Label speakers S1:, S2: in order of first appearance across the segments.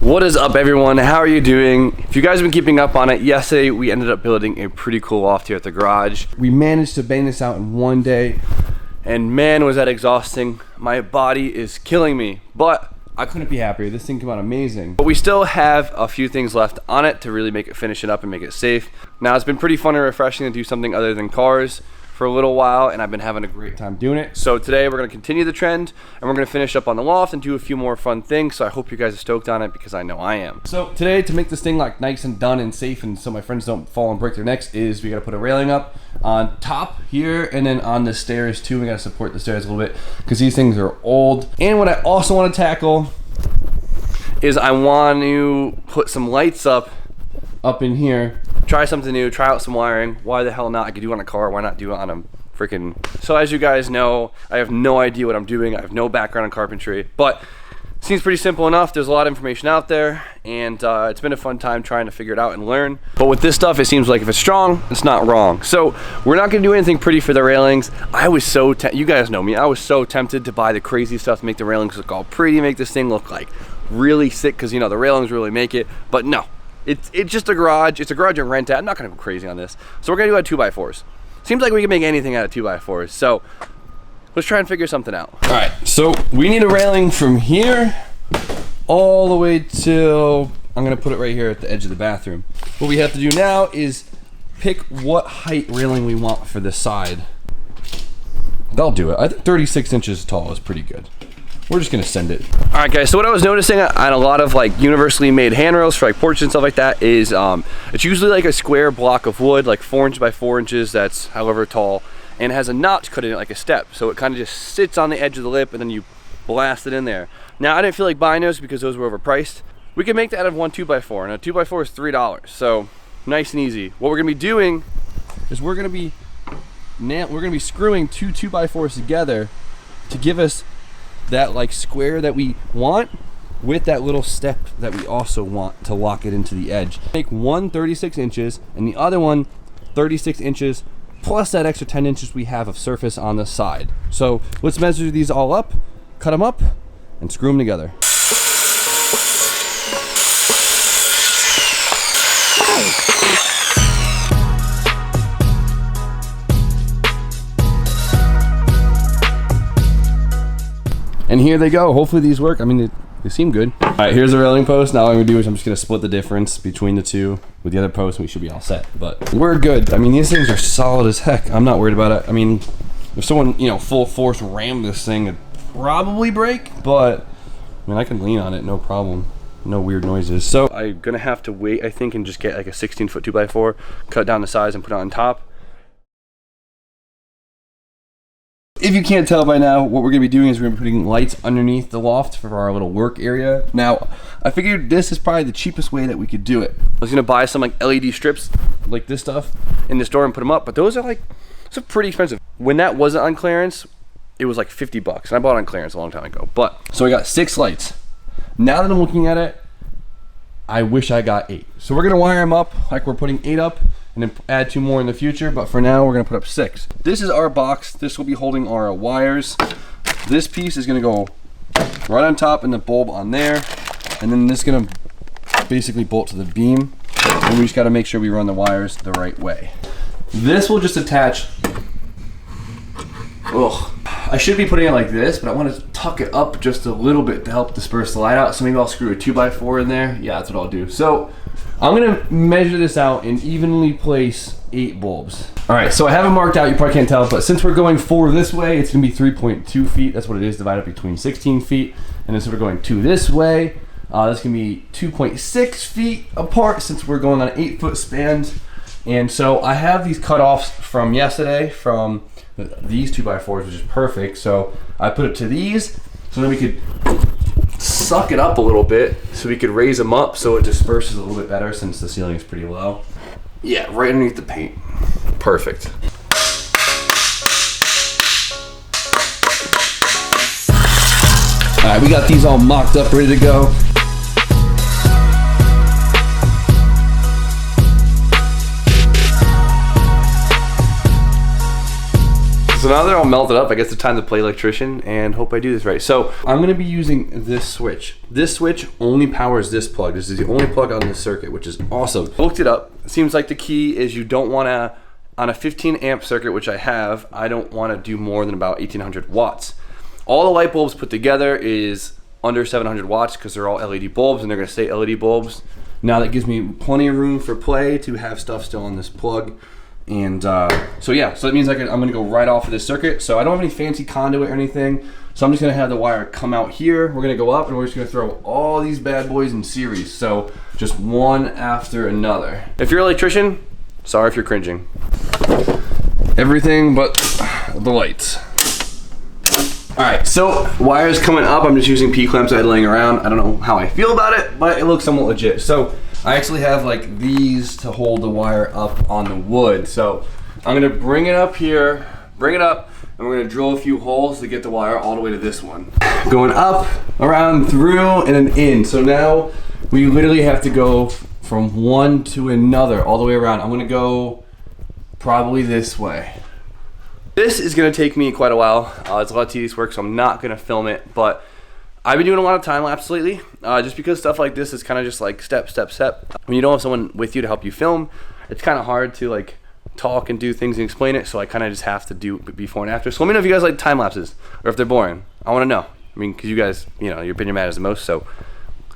S1: What is up, everyone? How are you doing? If you guys have been keeping up on it, yesterday we ended up building a pretty cool loft here at the garage. We managed to bang this out in one day, and man, was that exhausting. My body is killing me, but I couldn't be happier. This thing came out amazing. But we still have a few things left on it to really make it finish it up and make it safe. Now, it's been pretty fun and refreshing to do something other than cars for a little while, and I've been having a great time doing it. So today we're gonna continue the trend, and we're gonna finish up on the loft and do a few more fun things. So I hope you guys are stoked on it, because I know I am. So today, to make this thing like nice and done and safe, and so my friends don't fall and break their necks, is we gotta put a railing up on top here, and then on the stairs too. We gotta support the stairs a little bit, because these things are old. And what I also wanna tackle is I want to put some lights up in here. Try something new, try out some wiring. Why the hell not? I could do it on a car, why not do it on a freaking... So as you guys know, I have no idea what I'm doing. I have no background in carpentry, but it seems pretty simple enough. There's a lot of information out there, and it's been a fun time trying to figure it out and learn. But with this stuff, it seems like if it's strong, it's not wrong. So we're not gonna do anything pretty for the railings. I was so, you guys know me, I was so tempted to buy the crazy stuff to make the railings look all pretty, make this thing look like really sick, because you know the railings really make it. But no, it's just a garage. It's a garage I rent out. I'm not gonna go crazy on this. So we're gonna do it 2x4s. Seems like we can make anything out of 2x4s. So let's try and figure something out. All right, so we need a railing from here all the way till, I'm gonna put it right here at the edge of the bathroom. What we have to do now is pick what height railing we want for the side. They'll do it. I think 36 inches tall is pretty good. We're just gonna send it. All right, guys, so what I was noticing on a lot of like universally made handrails for like porches and stuff like that is it's usually like a square block of wood, like 4 inches by 4 inches, that's however tall, and it has a notch cut in it like a step. So it kind of just sits on the edge of the lip, and then you blast it in there. Now, I didn't feel like buying those because those were overpriced. We can make that out of one 2x4, and a 2x4 is $3. So nice and easy. What we're gonna be doing is we're gonna be screwing two 2x4s together to give us that like square that we want, with that little step that we also want to lock it into the edge. Make one 36 inches and the other one 36 inches plus that extra 10 inches we have of surface on the side. So let's measure these all up, cut them up, and screw them together. And here they go. Hopefully these work. I mean, they seem good. All right, here's the railing post. Now what I'm gonna do is I'm just gonna split the difference between the two with the other post, and we should be all set. But we're good. I mean, these things are solid as heck. I'm not worried about it. I mean, if someone, you know, full force rammed this thing, it'd probably break, but I mean, I can lean on it, no problem. No weird noises. So I'm gonna have to wait, I think, and just get like a 16-foot 2x4, cut down the size and put it on top. If you can't tell by now, what we're gonna be doing is we're gonna be putting lights underneath the loft for our little work area. Now, I figured this is probably the cheapest way that we could do it. I was gonna buy some like LED strips, like this stuff, in the store and put them up, but those are like, it's pretty expensive. When that wasn't on clearance, it was like 50 bucks, and I bought it on clearance a long time ago. But, so I got 6 lights. Now that I'm looking at it, I wish I got 8. So we're gonna wire them up like we're putting 8 up, and then add 2 more in the future, but for now we're gonna put up 6. This is our box. This will be holding our wires. This piece is gonna go right on top and the bulb on there, and then this is gonna basically bolt to the beam, and we just gotta make sure we run the wires the right way. This will just attach. Ugh. I should be putting it like this, but I want to tuck it up just a little bit to help disperse the light out, so maybe I'll screw a 2x4 in there. Yeah, that's what I'll do. So I'm gonna measure this out and evenly place 8 bulbs. All right, so I have it marked out, you probably can't tell, but since we're going 4 this way, it's gonna be 3.2 feet. That's what it is, divided between 16 feet. And then so we're going 2 this way, that's gonna be 2.6 feet apart since we're going on 8-foot spans. And so I have these cut-offs from yesterday from these 2x4s, which is perfect. So I put it to these, so then we could suck it up a little bit, so we could raise them up so it disperses a little bit better since the ceiling is pretty low. Yeah, right underneath the paint. Perfect. All right, we got these all mocked up, ready to go. So now they're all melted up, I guess it's time to play electrician and hope I do this right. So I'm gonna be using this switch. This switch only powers this plug. This is the only plug on this circuit, which is awesome. I looked it up. It seems like the key is you don't wanna, on a 15 amp circuit, which I have, I don't wanna do more than about 1800 watts. All the light bulbs put together is under 700 watts because they're all LED bulbs and they're gonna stay LED bulbs. Now that gives me plenty of room for play to have stuff still on this plug. And so yeah, so that means I'm gonna go right off of this circuit. So I don't have any fancy conduit or anything. So I'm just gonna have the wire come out here. We're gonna go up and we're just gonna throw all these bad boys in series. So just one after another. If you're an electrician, sorry if you're cringing. Everything but the lights. All right, so wires coming up. I'm just using P-clamps I had laying around. I don't know how I feel about it, but it looks somewhat legit. So I actually have like these to hold the wire up on the wood. So I'm gonna bring it up here, bring it up, and we're gonna drill a few holes to get the wire all the way to this one. Going up, around, through, and then in. So now we literally have to go from one to another, all the way around. I'm gonna go probably this way. This is gonna take me quite a while. It's a lot of tedious work, so I'm not gonna film it, but I've been doing a lot of time lapse lately, just because stuff like this is kind of just like step, step, step. When you don't have someone with you to help you film, it's kind of hard to like talk and do things and explain it, so I kind of just have to do before and after. So let me know if you guys like time lapses, or if they're boring. I want to know. I mean, because you guys, you know, your opinion matters the most, so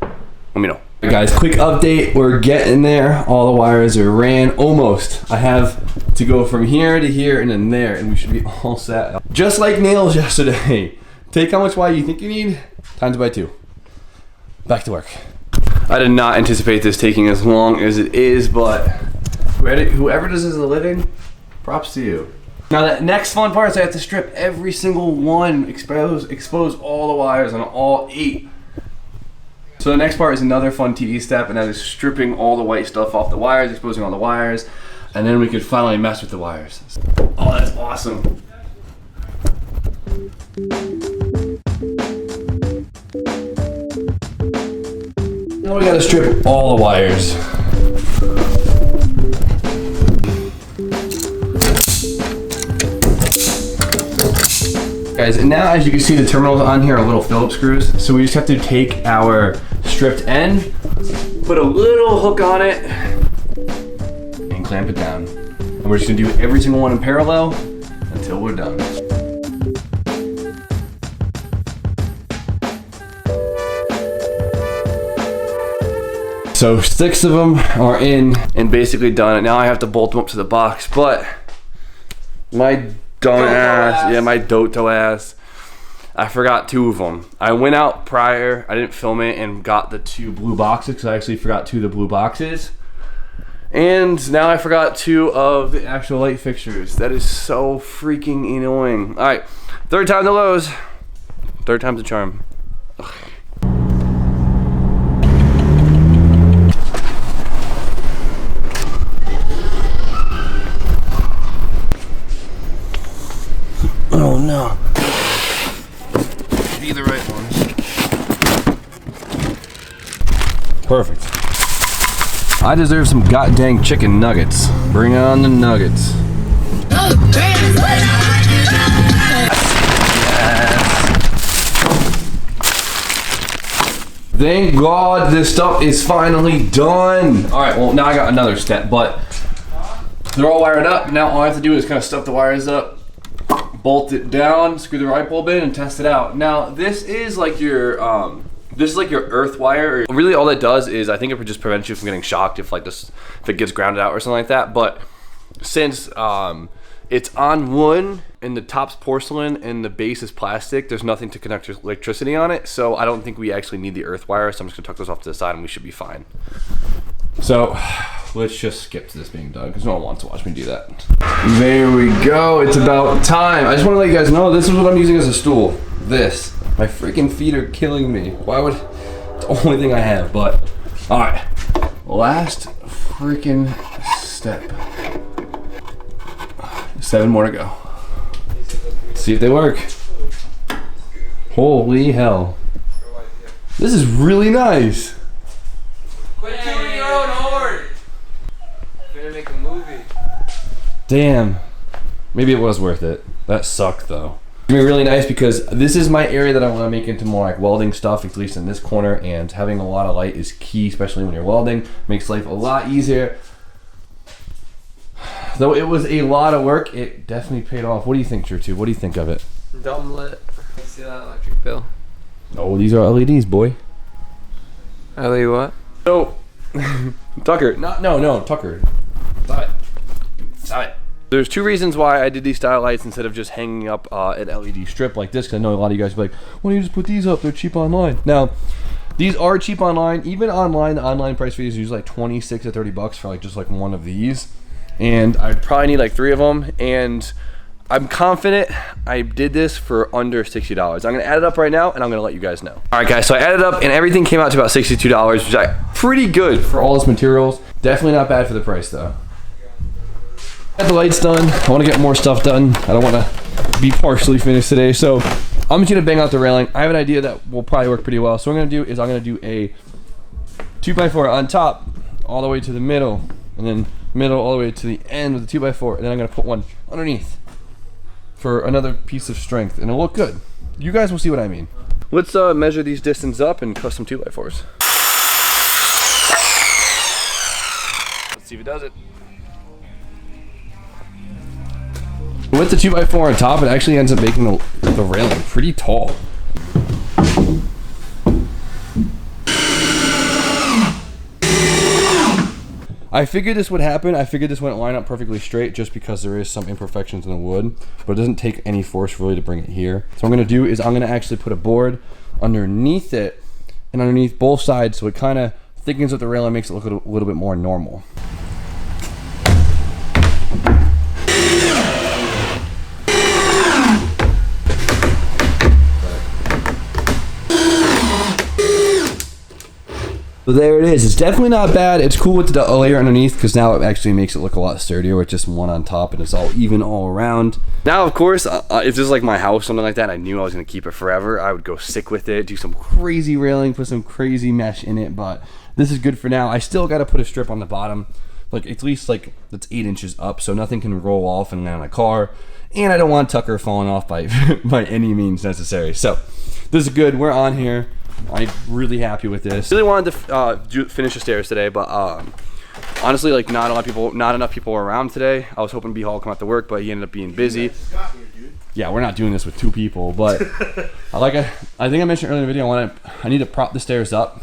S1: let me know. Hey guys, quick update. We're getting there. All the wires are ran, almost. I have to go from here to here and then there, and we should be all set. Just like nails yesterday. Take how much wire you think you need, times by 2. Back to work. I did not anticipate this taking as long as it is, but whoever does this as a living, props to you. Now that next fun part is I have to strip every single one, expose all the wires on all 8. So the next part is another fun TD step, and that is stripping all the white stuff off the wires, exposing all the wires, and then we could finally mess with the wires. Oh, that's awesome. Now we gotta strip all the wires. Guys, and now as you can see, the terminals on here are little Phillips screws. So we just have to take our stripped end, put a little hook on it, and clamp it down. And we're just gonna do every single one in parallel until we're done. So 6 of them are in and basically done. And now I have to bolt them up to the box, but my dumb ass, yeah, my doto ass, I forgot 2 of them. I went out prior, I didn't film it, and got the 2 blue boxes because I actually forgot 2 of the blue boxes. And now I forgot 2 of the actual light fixtures. That is so freaking annoying. All right, 3rd time the Lowe's, 3rd time's the charm. Ugh. Oh no. Be the right ones. Perfect. I deserve some goddamn chicken nuggets. Bring on the nuggets. Yes. Thank God this stuff is finally done. Alright, well now I got another step, but they're all wired up. Now all I have to do is kind of stuff the wires up, bolt it down, screw the light bulb in, and test it out. Now this is like your earth wire. Really all that does is I think it just prevents you from getting shocked if if it gets grounded out or something like that. But since it's on wood and the top's porcelain and the base is plastic, there's nothing to connect electricity on it. So I don't think we actually need the earth wire. So I'm just gonna tuck those off to the side and we should be fine. So let's just skip to this being done because no one wants to watch me do that. There we go, it's about time. I just want to let you guys know this is what I'm using as a stool. This. My freaking feet are killing me. Why would, it's the only thing I have, but. All right, last freaking step. 7 more to go. See if they work. Holy hell. This is really nice.
S2: Quit doing your own horn. You're gonna make a movie.
S1: Damn. Maybe it was worth it. That sucked though. It's gonna be really nice because this is my area that I want to make into more like welding stuff, at least in this corner, and having a lot of light is key, especially when you're welding. Makes life a lot easier. Though it was a lot of work, it definitely paid off. What do you think, True? What do you think of it?
S2: Dumb lit. See that electric bill?
S1: Oh, these are LEDs, boy.
S2: LED what?
S1: So, Tucker, no, Tucker. Stop it. Stop it. There's two reasons why I did these style lights instead of just hanging up an LED strip like this, because I know a lot of you guys will be like, why don't you just put these up? They're cheap online. Now, these are cheap online. Even online, the online price for these is usually like 26 to 30 bucks for like just like one of these. And I probably need like 3 of them. And I'm confident I did this for under $60. I'm gonna add it up right now and I'm gonna let you guys know. All right guys, so I added up and everything came out to about $62, which is like pretty good for all this materials. Definitely not bad for the price though. Got the lights done. I want to get more stuff done. I don't want to be partially finished today. So I'm just going to bang out the railing. I have an idea that will probably work pretty well. So what I'm going to do is I'm going to do a 2x4 on top all the way to the middle, and then middle all the way to the end with the 2x4, and then I'm going to put one underneath for another piece of strength, and it'll look good. You guys will see what I mean. Let's measure these distances up and custom 2x4s. Let's see if it does it. With the 2x4 on top, it actually ends up making the railing pretty tall. I figured this would happen. I figured this wouldn't line up perfectly straight just because there is some imperfections in the wood, but it doesn't take any force really to bring it here. So what I'm gonna do is I'm gonna actually put a board underneath it and underneath both sides so it kind of thickens up the railing and makes it look a little bit more normal. So there it is. It's definitely not bad. It's cool with the layer underneath because now it actually makes it look a lot sturdier with just one on top and it's all even all around. Now, of course, if this is like my house, something like that, I knew I was going to keep it forever, I would go sick with it, do some crazy railing, put some crazy mesh in it, but this is good for now. I still got to put a strip on the bottom, like at least like that's 8 inches up so nothing can roll off and land on a car. And I don't want Tucker falling off by, by any means necessary. So this is good. We're on here. I'm really happy with this. Really wanted to finish the stairs today, but honestly, like not enough people were around today. I was hoping B Hall would come out to work, but he ended up being busy. Yeah, we're not doing this with 2 people, but I think I mentioned earlier in the video, I need to prop the stairs up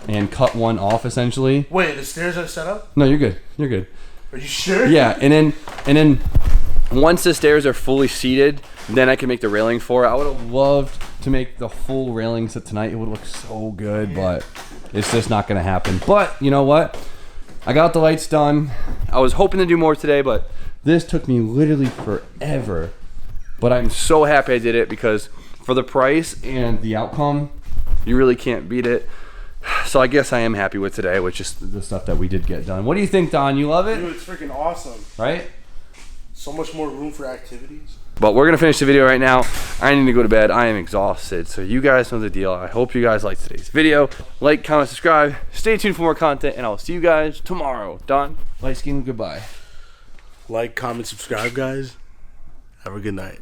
S1: and cut one off essentially.
S3: Wait, the stairs are set up?
S1: No, you're good. You're good.
S3: Are you sure?
S1: Yeah, and then once the stairs are fully seated, then I can make the railing for it. I would have loved to make the full railing set tonight. It would look so good, but it's just not gonna happen. But you know what? I got the lights done. I was hoping to do more today, but this took me literally forever. But I'm so happy I did it because for the price and the outcome, you really can't beat it. So I guess I am happy with today, which is the stuff that we did get done. What do you think, Don? You love it?
S3: Dude, it's freaking awesome.
S1: Right?
S3: So much more room for activities.
S1: But we're gonna finish the video right now. I need to go to bed. I am exhausted. So you guys know the deal. I hope you guys liked today's video. Like, comment, subscribe. Stay tuned for more content, and I'll see you guys tomorrow. Don, light skin, goodbye.
S3: Like, comment, subscribe, guys. Have a good night.